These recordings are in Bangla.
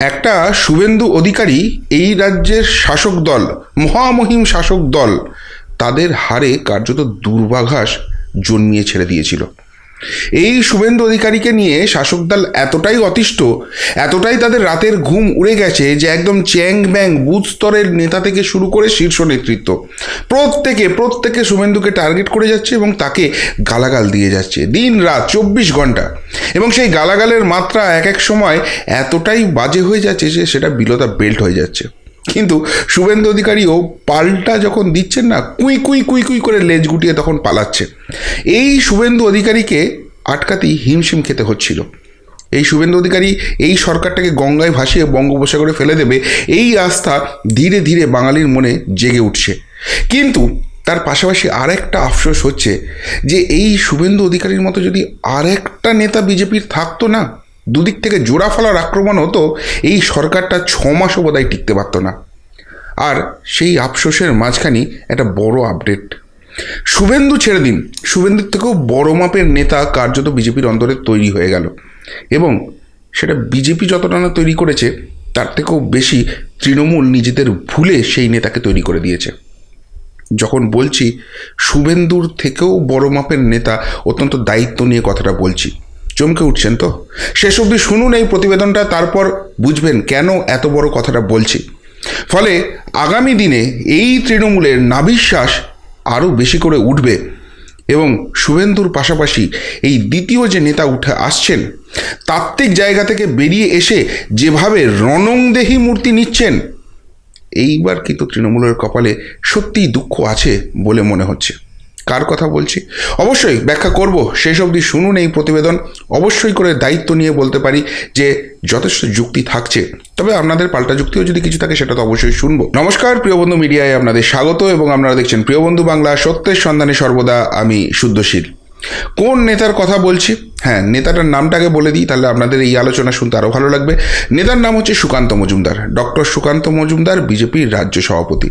একটা শুভেন্দু অধিকারী এই রাজ্যের শাসক দল, মহামহিম শাসক দল, তাদের হারে কার্যত দুর্বাঘাস জন্মিয়ে ছেড়ে দিয়েছিল। এই শুভেন্দু অধিকারীকে নিয়ে শাসক দল এতটাই অতিষ্ঠ, এতটাই তাদের রাতের ঘুম উড়ে গেছে যে একদম চ্যাং ব্যাং বুথ স্তরের নেতা থেকে শুরু করে শীর্ষ নেতৃত্ব প্রত্যেকে শুভেন্দুকে টার্গেট করে যাচ্ছে এবং তাকে গালাগাল দিয়ে যাচ্ছে দিন রাত 24 ঘন্টা। এবং সেই গালাগালের মাত্রা এক এক সময় এতটাই বাজে হয়ে যাচ্ছে যে সেটা বিলো দ্য বেল্ট হয়ে যাচ্ছে। কিন্তু শুভেন্দু অধিকারীও পাল্টা যখন দিচ্ছেন না, কুই কুই কুই কুই করে লেজ গুটিয়ে তখন পালাচ্ছে। এই শুভেন্দু অধিকারীকে আটকাতেই হিমশিম খেতে হচ্ছিল। এই শুভেন্দু অধিকারী এই সরকারটাকে গঙ্গায় ভাসিয়ে বঙ্গোপসাগরে ফেলে দেবে, এই আস্থা ধীরে ধীরে বাঙালির মনে জেগে উঠছে। কিন্তু তার পাশাপাশি আরেকটা আফসোস হচ্ছে যে এই শুভেন্দু অধিকারীর মতো যদি আরেকটা নেতা বিজেপির থাকতো না, দুদিক থেকে জোড়া ফলার আক্রমণ হতো, এই সরকারটা 6 মাসও বোধহয় টিকতে পারত না। আর সেই আফসোসের মাঝখানে একটা বড় আপডেট। শুভেন্দু ছেড়ে দিন, শুভেন্দুর থেকেও বড় মাপের নেতা কার্যত বিজেপির অন্তরে তৈরি হয়ে গেল। এবং সেটা বিজেপি যতটা না তৈরি করেছে তার থেকেও বেশি তৃণমূল নিজেদের ভুলে সেই নেতাকে তৈরি করে দিয়েছে। যখন বলছি শুভেন্দুর থেকেও বড় মাপের নেতা, অত্যন্ত দায়িত্ব নিয়ে কথাটা বলছি। চমকে উঠছেন তো? শেষ অবধি শুনুন এই প্রতিবেদনটা, তারপর বুঝবেন কেন এত বড় কথাটা বলছি। ফলে আগামী দিনে এই তৃণমূলের নাভিশ্বাস আরও বেশি করে উঠবে এবং শুভেন্দুর পাশাপাশি এই দ্বিতীয় যে নেতা উঠে আসছেন, তাত্ত্বিক জায়গা থেকে বেরিয়ে এসে যেভাবে রণংদেহী মূর্তি নিচ্ছেন, এইবার কিন্তু তৃণমূলের কপালে সত্যিই দুঃখ আছে বলে মনে হচ্ছে। কার কথা বলছি অবশ্যই ব্যাখ্যা করব, শেষ অবধি শুনুন এই প্রতিবেদন। অবশ্যই করে দায়িত্ব নিয়ে বলতে পারি যে যথেষ্ট যুক্তি থাকছে, তবে আপনাদের পাল্টা যুক্তিও যদি কিছু থাকে সেটা তো অবশ্যই শুনবো। নমস্কার, প্রিয় বন্ধু মিডিয়ায় আপনাদের স্বাগত এবং আপনারা দেখছেন প্রিয় বন্ধু বাংলা, সত্যের সন্ধানে সর্বদা আমি শুদ্ধশীল। কোন নেতার কথা বলছি? হ্যাঁ, নেতাটার নামটাকে বলে দিই, তাহলে আপনাদের এই আলোচনা শুনতে আরও ভালো লাগবে। নেতার নাম হচ্ছে সুকান্ত মজুমদার, ডক্টর সুকান্ত মজুমদার, বিজেপির রাজ্য সভাপতি।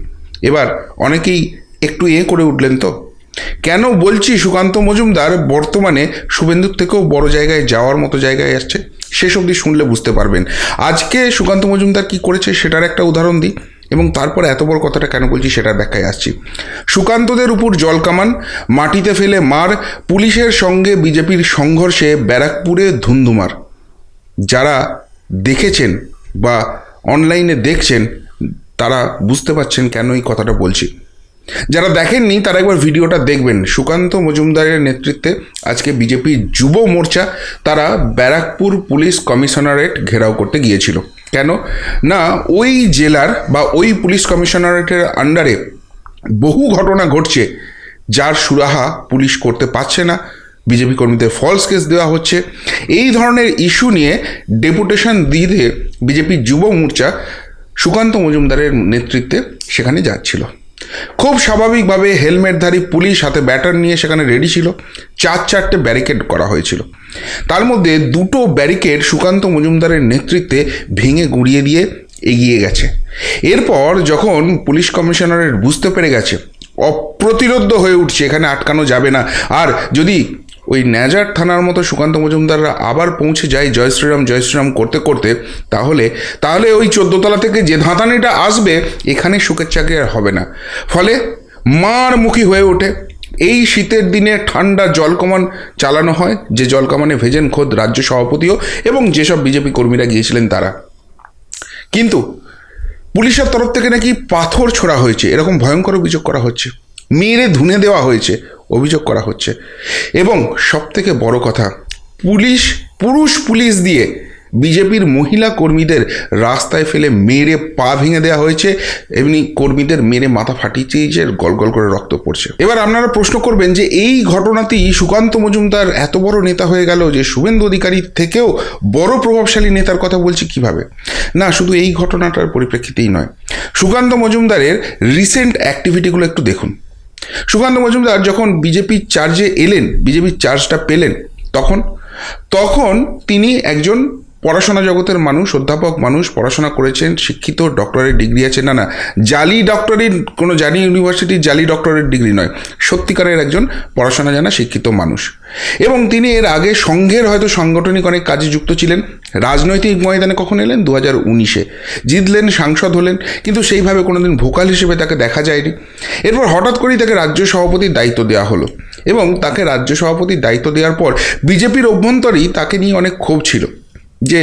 এবার অনেকেই একটু করে উঠলেন তো, কেন বলছি সুকান্ত মজুমদার বর্তমানে শুভেন্দুর থেকেও বড় জায়গায় যাওয়ার মতো জায়গায় আসছে? শেষ অবধি শুনলে বুঝতে পারবেন। আজকে সুকান্ত মজুমদার কি করেছে সেটার একটা উদাহরণ দিই এবং তারপর এত বড় কথাটা কেন বলছি সেটার ব্যাখ্যায় আসছি। সুকান্তদের উপর জলকামান, মাটিতে ফেলে মার, পুলিশের সঙ্গে বিজেপির সংঘর্ষে ব্যারাকপুরে ধুন্ধুমার। যারা দেখেছেন বা অনলাইনে দেখছেন তারা বুঝতে পারছেন কেন এই কথাটা বলছি। যারা দেখেননি তারা একবার ভিডিওটা দেখবেন। সুকান্ত মজুমদারের নেতৃত্বে আজকে বিজেপি যুব মোর্চা তারা ব্যারাকপুর পুলিশ কমিশনারেট ঘেরাও করতে গিয়েছিল। কেন না, ওই জেলার বা ওই পুলিশ কমিশনারেটের আন্ডারে বহু ঘটনা ঘটছে যার সুরাহা পুলিশ করতে পারছে না, বিজেপি কর্মীদের ফলস কেস দেওয়া হচ্ছে। এই ধরনের ইস্যু নিয়ে ডেপুটেশন দিয়ে বিজেপির যুব মোর্চা সুকান্ত মজুমদারের নেতৃত্বে সেখানে যাচ্ছিল। খুব স্বাভাবিকভাবে হেলমেটধারী পুলিশ হাতে ব্যাটার নিয়ে সেখানে রেডি ছিল। 4-4টে ব্যারিকেড করা হয়েছিল। তার মধ্যে 2টো ব্যারিকেড সুকান্ত মজুমদারের নেতৃত্বে ভেঙে গুঁড়িয়ে দিয়ে এগিয়ে গেছে। এরপর যখন পুলিশ কমিশনারের বুঝতে পেরে গেছে অপ্রতিরোধ্য হয়ে উঠছে, এখানে আটকানো যাবে না, আর যদি ওই ন্যাজার থানার মতো সুকান্ত মজুমদাররা আবার পৌঁছে যায় জয় শ্রীরাম করতে করতে, তাহলে ওই 14 তলা থেকে যে ধাঁতানিটা আসবে এখানে সুখের চাকরি আর হবে না। ফলে মারমুখী হয়ে ওঠে। এই শীতের দিনে ঠান্ডা জলকামান চালানো হয়, যে জলকামানে ভেজেন খোদ রাজ্য সভাপতিও এবং যেসব বিজেপি কর্মীরা গিয়েছিলেন তারা। কিন্তু পুলিশের তরফ থেকে নাকি পাথর ছোড়া হয়েছে, এরকম ভয়ঙ্কর অভিযোগ করা হচ্ছে। মেরে ধুনে দেওয়া হয়েছে অভিযোগ করা হচ্ছে। এবং সবথেকে বড় কথা, পুরুষ পুলিশ দিয়ে বিজেপির মহিলা কর্মীদের রাস্তায় ফেলে মেরে পা ভেঙে দেওয়া হয়েছে, এমনি কর্মীদের মেরে মাথা ফাটিয়েছে, গল গল করে রক্ত পড়ছে। এবার আপনারা প্রশ্ন করবেন যে এই ঘটনাতেই সুকান্ত মজুমদার এত বড় নেতা হয়ে গেল যে শুভেন্দু অধিকারীর থেকেও বড় প্রভাবশালী নেতার কথা বলছি কিভাবে? না, শুধু এই ঘটনাটার পরিপ্রেক্ষিতেই নয়, সুকান্ত মজুমদারের রিসেন্ট অ্যাক্টিভিটিগুলো একটু দেখুন। সুকান্ত মজুমদার যখন বিজেপির চার্জে এলেন, বিজেপির চার্জটা পেলেন, তখন তিনি একজন পড়াশোনা জগতের মানুষ, অধ্যাপক মানুষ, পড়াশোনা করেছেন, শিক্ষিত, ডক্টরেট ডিগ্রি আছে। না, জালি ডক্টরেট, কোনো জালি ইউনিভার্সিটির জালি ডক্টরেট ডিগ্রি নয়, সত্যিকারের একজন পড়াশোনা জানা শিক্ষিত মানুষ। এবং তিনি এর আগে সংঘের হয়তো সাংগঠনিক অনেক কাজে যুক্ত ছিলেন। রাজনৈতিক ময়দানে কখন এলেন? 2019-এ জিতলেন, সাংসদ হলেন, কিন্তু সেইভাবে কোনোদিন ভোকাল হিসেবে তাকে দেখা যায়নি। এরপর হঠাৎ করেই তাকে রাজ্য সভাপতির দায়িত্ব দেওয়া হলো, এবং তাকে রাজ্য সভাপতির দায়িত্ব দেওয়ার পর বিজেপির অভ্যন্তরেই তাকে নিয়ে অনেক ক্ষোভ ছিল যে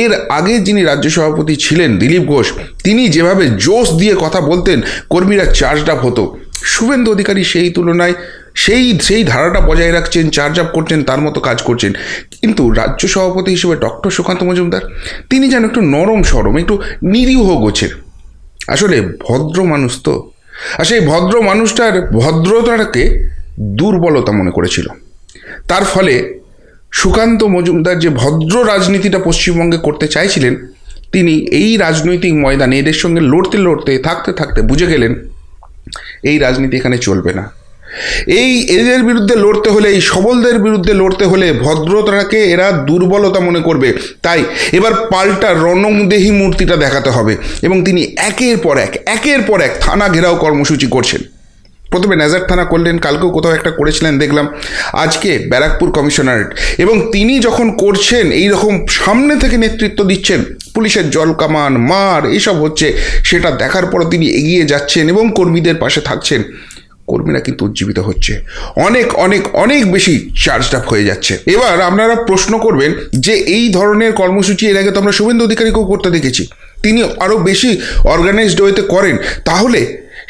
এর আগে যিনি রাজ্য সভাপতি ছিলেন দিলীপ ঘোষ, তিনি যেভাবে জোশ দিয়ে কথা বলতেন, কর্মীরা চার্জড আপ হতো। শুভেন্দু অধিকারী সেই তুলনায় সেই ধারাটা বজায় রাখছেন, চার্জ আপ করছেন, তার মতো কাজ করছেন। কিন্তু রাজ্য সভাপতি হিসেবে ডক্টর সুকান্ত মজুমদার, তিনি যেন একটু নরম সরম, একটু নিরীহ গোছের। আসলে ভদ্র মানুষ তো, আর সেই ভদ্র মানুষটার ভদ্রতাটাকে দুর্বলতা মনে করেছিল। তার ফলে সুকান্ত মজুমদার যে ভদ্র রাজনীতিটা পশ্চিমবঙ্গে করতে চাইছিলেন, তিনি এই রাজনৈতিক ময়দানে এদের সঙ্গে লড়তে থাকতে বুঝে গেলেন এই রাজনীতি এখানে চলবে না। এদের বিরুদ্ধে লড়তে হলে, এই সবলদের বিরুদ্ধে লড়তে হলে ভদ্রতাকে এরা দুর্বলতা মনে করবে। তাই এবার পাল্টা রণংদেহী মূর্তিটা দেখাতে হবে, এবং তিনি একের পর এক থানা ঘেরাও কর্মসূচি করছেন। প্রথমে নেজার থানা করলেন, কালকেও কোথাও একটা করেছিলেন দেখলাম, আজকে ব্যারাকপুর কমিশনারেট। এবং তিনি যখন করছেন, এই রকম সামনে থেকে নেতৃত্ব দিচ্ছেন, পুলিশের জল কামান, মার এইসব হচ্ছে, সেটা দেখার পর তিনি এগিয়ে যাচ্ছেন এবং কর্মীদের পাশে থাকছেন। কর্মীরা কিন্তু উজ্জীবিত হচ্ছে, অনেক বেশি চার্জড আপ হয়ে যাচ্ছে। এবার আপনারা প্রশ্ন করবেন যে এই ধরনের কর্মসূচি এর আগে তো আমরা শুভেন্দু অধিকারীকেও করতে দেখেছি, তিনি আরও বেশি অর্গানাইজড ওয়েতে করেন, তাহলে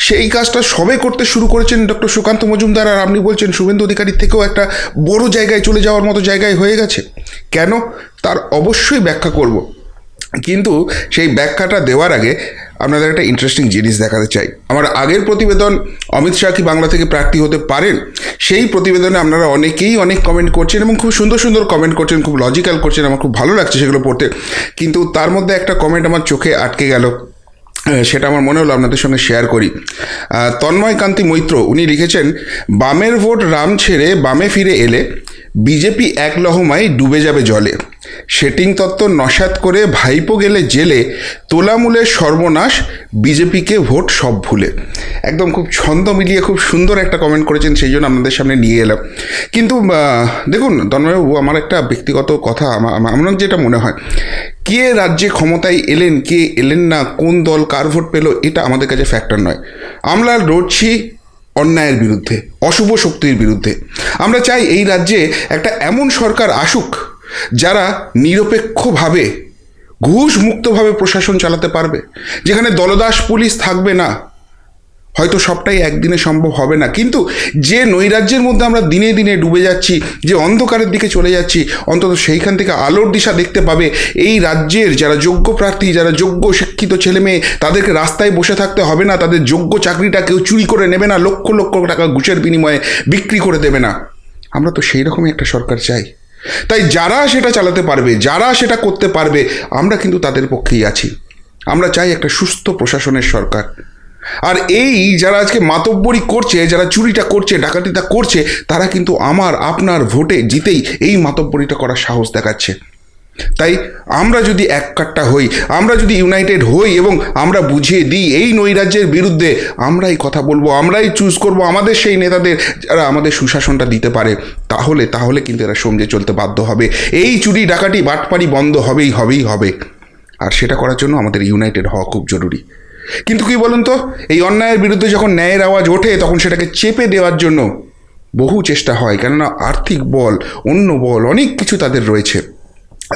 সেই কাজটা সবে করতে শুরু করেছেন ডক্টর সুকান্ত মজুমদার, আর আপনি বলছেন শুভেন্দু অধিকারীর থেকেও একটা বড় জায়গায় চলে যাওয়ার মতো জায়গায় হয়ে গেছে। কেন? তার অবশ্যই ব্যাখ্যা করব, কিন্তু সেই ব্যাখ্যাটা দেওয়ার আগে আপনাদের একটা ইন্টারেস্টিং জিনিস দেখাতে চাই। আমার আগের প্রতিবেদন, অমিত শাহ কি বাংলা থেকে প্রার্থী হতে পারেন, সেই প্রতিবেদনে আপনারা অনেকেই অনেক কমেন্ট করছেন এবং খুব সুন্দর কমেন্ট করছেন, খুব লজিক্যাল করছেন, আমার খুব ভালো লাগছে সেগুলো পড়তে। কিন্তু তার মধ্যে একটা কমেন্ট আমার চোখে আটকে গেল, সেটা আমার মনে হলো আপনাদের সঙ্গে শেয়ার করি। তন্ময় কান্তি মৈত্র, উনি লিখেছেন, বামের ভোট রাম ছেড়ে বামে ফিরে এলে বিজেপি এক লহমায় ডুবে যাবে জলে, সেটিং তত্ত্ব নস্যাৎ করে ভাইপো গেলে জেলে, তোলামূলের সর্বনাশ, বিজেপিকে ভোট সব ভুলে। একদম খুব ছন্দ মিলিয়ে খুব সুন্দর একটা কমেন্ট করেছেন, সেই জন্য আপনাদের সামনে নিয়ে এলাম। কিন্তু দেখুন তন্ময়বাবু, আমার একটা ব্যক্তিগত কথা, আমার যেটা মনে হয়, কে রাজ্যে ক্ষমতায় এলেন, কে এলেন না, কোন দল কার ভোট পেল, এটা আমাদের কাছে ফ্যাক্টর নয়। আমরা লড়ছি অন্যায়ের বিরুদ্ধে, অশুভ শক্তির বিরুদ্ধে। আমরা চাই এই রাজ্যে একটা এমন সরকার আসুক যারা নিরপেক্ষভাবে, ঘুষ মুক্তভাবে প্রশাসন চালাতে পারবে, যেখানে দলদাস পুলিশ থাকবে না। হয়তো সবটাই একদিনে সম্ভব হবে না, কিন্তু যে নৈরাজ্যের মধ্যে আমরা দিনে দিনে ডুবে যাচ্ছি, যে অন্ধকারের দিকে চলে যাচ্ছি, অন্তত সেইখান থেকে আলোর দিশা দেখতে পাবে এই রাজ্যের যারা যোগ্য প্রার্থী, যারা যোগ্য শিক্ষিত ছেলে মেয়ে, তাদেরকে রাস্তায় বসে থাকতে হবে না, তাদের যোগ্য চাকরিটা কেউ চুরি করে নেবে না, লক্ষ লক্ষ টাকা ঘুষের বিনিময়ে বিক্রি করে দেবে না। আমরা তো সেই রকমই একটা সরকার চাই। তাই যারা সেটা চালাতে পারবে, যারা সেটা করতে পারবে, আমরা কিন্তু তাদের পক্ষেই আছি। আমরা চাই একটা সুস্থ প্রশাসনের সরকার। আর এই যারা আজকে মাতব্বরি করছে, যারা চুরিটা করছে, ডাকাতিটা করছে, তারা কিন্তু আমার আপনার ভোটে জিতেই এই মাতব্বরিটা করার সাহস দেখাচ্ছে। তাই আমরা যদি এককাট্টা হই, আমরা যদি ইউনাইটেড হই এবং আমরা বুঝিয়ে দিই এই নৈরাজ্যের বিরুদ্ধে, আমরাই কথা বলবো, আমরাই চুজ করব আমাদের সেই নেতাদের যারা আমাদের সুশাসনটা দিতে পারে, তাহলে কিন্তু এরা সমঝে চলতে বাধ্য হবে। এই চুরি ডাকাতি বাটপাড়ি বন্ধ হবে। আর সেটা করার জন্য আমাদের ইউনাইটেড হওয়া খুব জরুরি। কিন্তু কি বলুন তো, এই অন্যায়ের বিরুদ্ধে যখন ন্যায়ের আওয়াজ ওঠে, তখন সেটাকে চেপে দেওয়ার জন্য বহু চেষ্টা হয়, কেননা আর্থিক বল, অন্য বল, অনেক কিছু তাদের রয়েছে,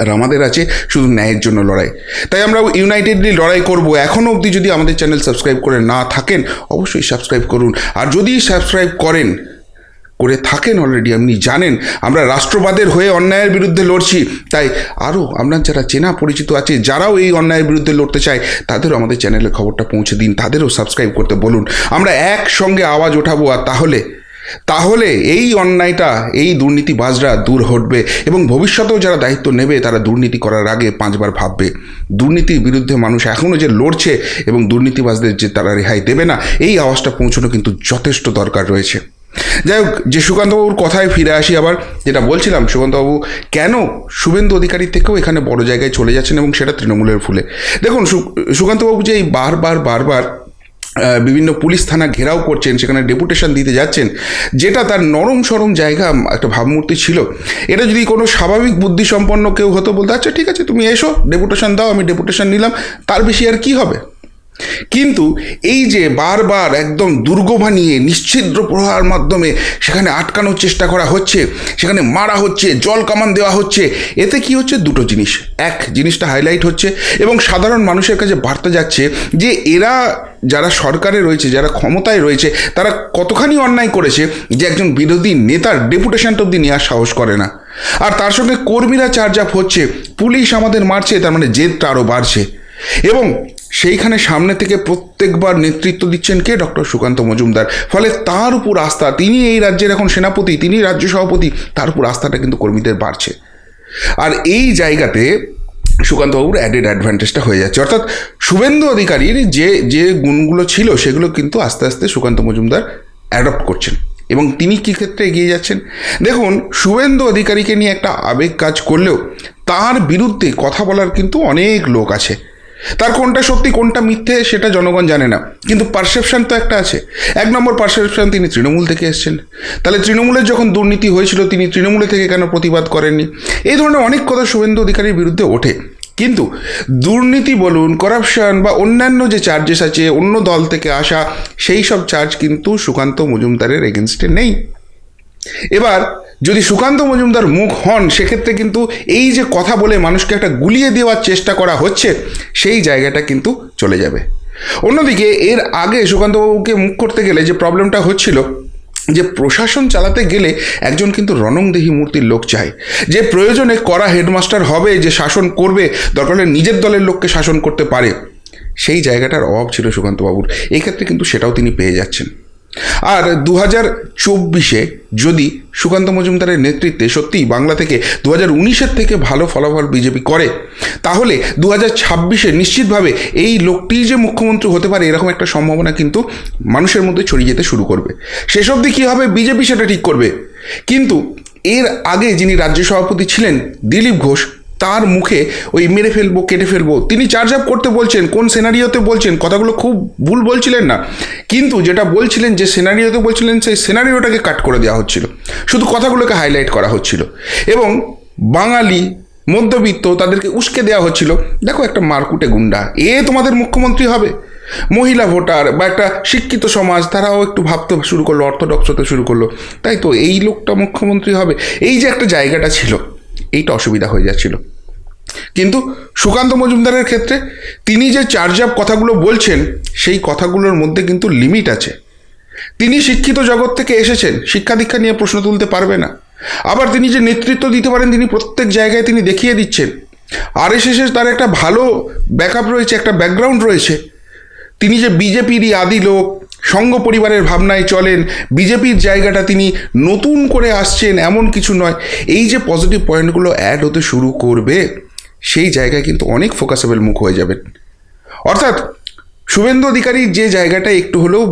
আর আমাদের আছে শুধু ন্যায়ের জন্য লড়াই। তাই আমরা ইউনাইটেডলি লড়াই করব। এখনও অবধি যদি আমাদের চ্যানেল সাবস্ক্রাইব করে না থাকেন, অবশ্যই সাবস্ক্রাইব করুন। আর যদি সাবস্ক্রাইব করে থাকেন অলরেডি, আপনি জানেন আমরা রাষ্ট্রবাদের হয়ে অন্যায়ের বিরুদ্ধে লড়ছি। তাই আরও আপনার যারা চেনা পরিচিত আছে, যারাও এই অন্যায়ের বিরুদ্ধে লড়তে চায়, তাদেরও আমাদের চ্যানেলের খবরটা পৌঁছে দিন, তাদেরও সাবস্ক্রাইব করতে বলুন। আমরা একসঙ্গে আওয়াজ ওঠাবো, আর তাহলে এই অন্যায়টা, এই দুর্নীতিবাজরা দূর হটবে, এবং ভবিষ্যতেও যারা দায়িত্ব নেবে তারা দুর্নীতি করার আগে 5 বার ভাববে। দুর্নীতির বিরুদ্ধে মানুষ এখনও যে লড়ছে এবং দুর্নীতিবাজদের যে তারা রেহাই দেবে না, এই আওয়াজটা পৌঁছানো কিন্তু যথেষ্ট দরকার রয়েছে। যাই হোক, যে সুকান্তবাবুর কথায় ফিরে আসি আবার, যেটা বলছিলাম, সুকান্তবাবু কেন শুভেন্দু অধিকারীর থেকেও এখানে বড় জায়গায় চলে যাচ্ছেন এবং সেটা তৃণমূলের ফুলে। দেখুন, সুকান্তবাবু যে এই বারবার বিভিন্ন পুলিশ থানা ঘেরাও করছেন, সেখানে ডেপুটেশন দিতে যাচ্ছেন, যেটা তার নরম সরম জায়গা, একটা ভাবমূর্তি ছিল। এটা যদি কোনো স্বাভাবিক বুদ্ধিসম্পন্ন কেউ হতো, বলতে আচ্ছা ঠিক আছে তুমি এসো, ডেপুটেশন দাও, আমি ডেপুটেশন নিলাম, তার বেশি আর কি হবে। কিন্তু এই যে বারবার একদম দুর্গ বানিয়ে নিশ্ছিদ্র প্রহার মাধ্যমে সেখানে আটকানোর চেষ্টা করা হচ্ছে, সেখানে মারা হচ্ছে, জল কামান দেওয়া হচ্ছে, এতে কি হচ্ছে, দুটো জিনিস। এক, জিনিসটা হাইলাইট হচ্ছে এবং সাধারণ মানুষের কাছে বার্তা যাচ্ছে যে এরা যারা সরকারে রয়েছে, যারা ক্ষমতায় রয়েছে, তারা কতখানি অন্যায় করেছে যে একজন বিরোধী নেতার ডেপুটেশনটা অব্দি নেওয়ার সাহস করে না। আর তার সঙ্গে কর্মীরা চার্জ আপ হচ্ছে, পুলিশ আমাদের মারছে, তার মানে জেদটা আরও বাড়ছে। এবং সেইখানে সামনে থেকে প্রত্যেকবার নেতৃত্ব দিচ্ছেন কে? ডক্টর সুকান্ত মজুমদার। ফলে তার উপর আস্থা, তিনি এই রাজ্যের এখন সেনাপতি, তিনি রাজ্য সভাপতি, তার উপর আস্থাটা কিন্তু কর্মীদের বাড়ছে। আর এই জায়গাতে সুকান্তবাবুর অ্যাডেড অ্যাডভান্টেজটা হয়ে যাচ্ছে, অর্থাৎ শুভেন্দু অধিকারীর যে গুণগুলো ছিল সেগুলো কিন্তু আস্তে আস্তে সুকান্ত মজুমদার অ্যাডপ্ট করছেন এবং তিনি কী ক্ষেত্রে এগিয়ে যাচ্ছেন। দেখুন, শুভেন্দু অধিকারীকে নিয়ে একটা আবেগ কাজ করলেও তার বিরুদ্ধে কথা বলার কিন্তু অনেক লোক আছে। তার কোনটা সত্যি কোনটা মিথ্যে সেটা জনগণ জানে না, কিন্তু পারসেপশন তো একটা আছে। এক নম্বর পারসেপশন, তিনি তৃণমূল থেকে এসছেন, তাহলে তৃণমূলের যখন দুর্নীতি হয়েছিল তিনি তৃণমূলে থেকে কেন প্রতিবাদ করেননি? এই ধরনের অনেক কথা শুভেন্দু অধিকারীর বিরুদ্ধে ওঠে। কিন্তু দুর্নীতি বলুন, করাপশন বা অন্যান্য যে চার্জেস আছে অন্য দল থেকে আসা, সেই সব চার্জ কিন্তু সুকান্ত মজুমদারের এগেনস্টে নেই। এবার যদি সুকান্ত মজুমদার মুখ হন, সেক্ষেত্রে কিন্তু এই যে কথা বলে মানুষকে একটা গুলিয়ে দেওয়ার চেষ্টা করা হচ্ছে, সেই জায়গাটা কিন্তু চলে যাবে। অন্যদিকে এর আগে সুকান্তবাবুকে মুখ করতে গেলে যে প্রবলেমটা হচ্ছিল, যে প্রশাসন চালাতে গেলে একজন কিন্তু রণংদেহী মূর্তির লোক চাই, যে প্রয়োজনে কড়া হেডমাস্টার হবে, যে শাসন করবে, দরকার হলে নিজের দলের লোককে শাসন করতে পারে। সেই জায়গাটার অভাব ছিল সুকান্তবাবুর, এই ক্ষেত্রে কিন্তু সেটাও তিনি পেয়ে যাচ্ছেন। আর 2024-এ যদি সুকান্ত মজুমদারের নেতৃত্বে সত্যিই বাংলা থেকে 2019-এর থেকে ভালো ফলাফল বিজেপি করে, তাহলে 2026-এ নিশ্চিতভাবে এই লোকটিই যে মুখ্যমন্ত্রী হতে পারে এরকম একটা সম্ভাবনা কিন্তু মানুষের মধ্যে ছড়িয়ে যেতে শুরু করবে। শেষ অবধি কী হবে বিজেপি সেটা ঠিক করবে। কিন্তু এর আগে যিনি রাজ্য সভাপতি ছিলেন দিলীপ ঘোষ, তার মুখে ওই মেরে ফেলবো কেটে ফেলবো, তিনি চার্জ আপ করতে বলছেন, কোন সিনারিওতে বলছেন, কথাগুলো খুব ভুল বলছিলেন না, কিন্তু যেটা বলছিলেন, যে সিনারিওতে বলছিলেন, সেই সিনারিওটাকে কাট করে দেওয়া হচ্ছিল, শুধু কথাগুলোকে হাইলাইট করা হচ্ছিল এবং বাঙালি মধ্যবিত্ত তাদেরকে উস্কে দেওয়া হচ্ছিল, দেখো একটা মারকুটে গুন্ডা তোমাদের মুখ্যমন্ত্রী হবে। মহিলা ভোটার বা একটা শিক্ষিত সমাজ, তারাও একটু ভাবতে শুরু করলো, অর্থোডক্স হতে শুরু করলো, তাই তো এই লোকটা মুখ্যমন্ত্রী হবে। এই যে একটা জায়গাটা ছিল, এইটা অসুবিধা হয়ে যাচ্ছিল। কিন্তু সুকান্ত মজুমদারের ক্ষেত্রে তিনি যে চার্জ আপ কথাগুলো বলছেন, সেই কথাগুলোর মধ্যে কিন্তু লিমিট আছে। তিনি শিক্ষিত জগৎ থেকে এসেছেন, শিক্ষা দীক্ষা নিয়ে প্রশ্ন তুলতে পারবে না। আবার তিনি যে নেতৃত্ব দিতে পারেন, তিনি প্রত্যেক জায়গায় তিনি দেখিয়ে দিচ্ছেন। আরএসএসে তার একটা ভালো ব্যাকআপ রয়েছে, একটা ব্যাকগ্রাউন্ড রয়েছে। তিনি যে বিজেপিরই আদি লোক, সংঘ পরিবারের ভাবনায় চলেন, বিজেপির জায়গাটা তিনি নতুন করে আসছেন এমন কিছু নয়। এই যে পজিটিভ পয়েন্টগুলো অ্যাড হতে শুরু করবে, সেই জায়গায় কিন্তু অনেক ফোকাসেবল মুখ হয়ে যাবেন। অর্থাৎ শুভেন্দু অধিকারীর যে জায়গাটা একটু হলেও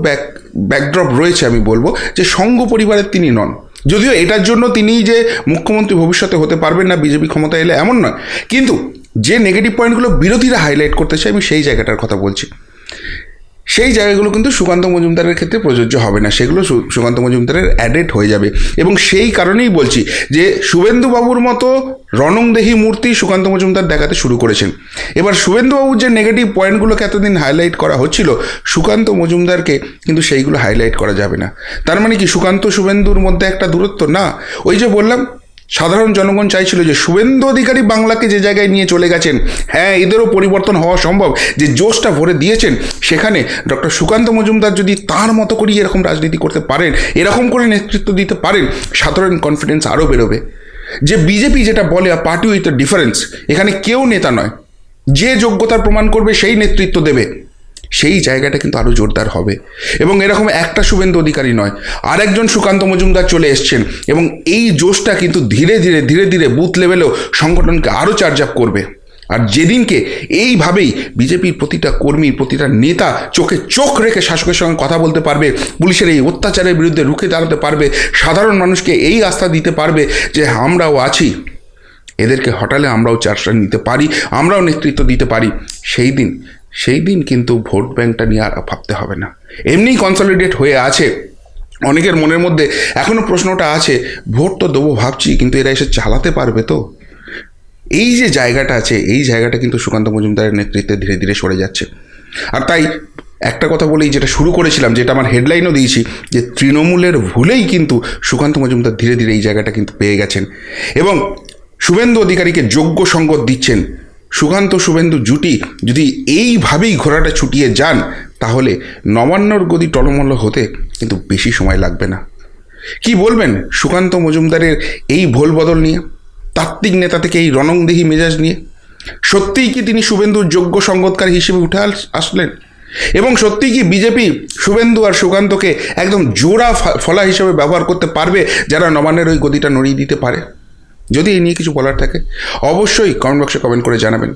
ব্যাকড্রপ রয়েছে, আমি বলবো যে সংঘ পরিবারের তিনি নন। যদিও এটার জন্য তিনি যে মুখ্যমন্ত্রী ভবিষ্যতে হতে পারবেন না বিজেপি ক্ষমতা এলে, এমন নয়, কিন্তু যে নেগেটিভ পয়েন্টগুলো বিরোধীরা হাইলাইট করতে চায়, আমি সেই জায়গাটার কথা বলছি। সেই জায়গাগুলো কিন্তু সুকান্ত মজুমদারের ক্ষেত্রে প্রযোজ্য হবে না, সেগুলো সুকান্ত মজুমদারের অ্যাডেড হয়ে যাবে। এবং সেই কারণেই বলছি যে শুভেন্দুবাবুর মতো রণংদেহী মূর্তি সুকান্ত মজুমদার দেখাতে শুরু করেছেন। এবার শুভেন্দুবাবুর যে নেগেটিভ পয়েন্টগুলোকে এতদিন হাইলাইট করা হচ্ছিল, সুকান্ত মজুমদারকে কিন্তু সেইগুলো হাইলাইট করা যাবে না। তার মানে কি সুকান্ত শুভেন্দুর মধ্যে একটা দূরত্ব? না, ওই যে বললাম, সাধারণ জনগণ চাইছিল যে শুভেন্দু অধিকারী বাংলাকে যে জায়গায় নিয়ে চলে গেছেন, হ্যাঁ এদেরও পরিবর্তন হওয়া সম্ভব, যে জোশটা ভরে দিয়েছেন, সেখানে ডক্টর সুকান্ত মজুমদার যদি তার মতো করে এরকম রাজনীতি করতে পারেন, এরকম করে নেতৃত্ব দিতে পারেন, সাধারণ কনফিডেন্স আরও বেরোবে। যে বিজেপি যেটা বলে পার্টি উইথ ডিফারেন্স, এখানে কেউ নেতা নয়, যে যোগ্যতার প্রমাণ করবে সেই নেতৃত্ব দেবে, সেই জায়গাটা কিন্তু আরও জোরদার হবে। এবং এরকম একটা শুভেন্দু অধিকারী নয়, আরেকজন সুকান্ত মজুমদার চলে এসছেন এবং এই জোশটা কিন্তু ধীরে ধীরে বুথ লেভেলেও সংগঠনকে আরও চার্জ আপ করবে। আর যেদিনকে এইভাবেই বিজেপির প্রতিটা কর্মী, প্রতিটা নেতা চোখে চোখ রেখে শাসকের সঙ্গে কথা বলতে পারবে, পুলিশের এই অত্যাচারের বিরুদ্ধে রুখে দাঁড়াতে পারবে, সাধারণ মানুষকে এই আস্থা দিতে পারবে যে আমরাও আছি, এদেরকে হটালে আমরাও চার্জটা নিতে পারি, আমরাও নেতৃত্ব দিতে পারি, সেই দিন কিন্তু ভোট ব্যাংকটা নিয়ে আর ভাবতে হবে না। এমনিই কনসলিডেট হয়ে আছে। অনেকের মনের মধ্যে এখনও প্রশ্নটা আছে, ভোট তো দেবো ভাবছি, কিন্তু এরা এসে চালাতে পারবে তো? এই যে জায়গাটা আছে, এই জায়গাটা কিন্তু সুকান্ত মজুমদারের নেতৃত্বে ধীরে ধীরে সরে যাচ্ছে। আর তাই একটা কথা বলেই যেটা শুরু করেছিলাম, যেটা আমার হেডলাইনও দিয়েছি, যে তৃণমূলের ভুলেই কিন্তু সুকান্ত মজুমদার ধীরে ধীরে এই জায়গাটা কিন্তু পেয়ে গেছেন এবং শুভেন্দু অধিকারীকে যোগ্য সঙ্গত দিচ্ছেন। সুকান্ত শুভেন্দু জুটি যদি এইভাবেই ঘোড়াটা ছুটিয়ে যান, তাহলে নবান্নর গদি টলমল হতে কিন্তু বেশি সময় লাগবে না। কি বলবেন সুকান্ত মজুমদারের এই ভোল বদল নিয়ে, তাত্ত্বিক নেতা থেকে এই রণংদেহী মেজাজ নিয়ে? সত্যিই কি তিনি শুভেন্দুর যোগ্য সঙ্গতকারী হিসেবে উঠে আসলেন? এবং সত্যিই কি বিজেপি শুভেন্দু আর সুকান্তকে একদম জোড়া ফলা হিসেবে ব্যবহার করতে পারবে, যারা নবান্নের ওই গদিটা নড়িয়ে দিতে পারে? যদি এই নিয়ে কিছু বলার থাকে অবশ্যই কমেন্ট বক্সে কমেন্ট করে জানাবেন।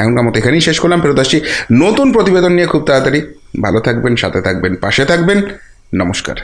এখনকার মতো এখানেই শেষ করলাম। ফেরত আসছি নতুন প্রতিবেদন নিয়ে খুব তাড়াতাড়ি। ভালো থাকবেন, সাথে থাকবেন, পাশে থাকবেন। নমস্কার।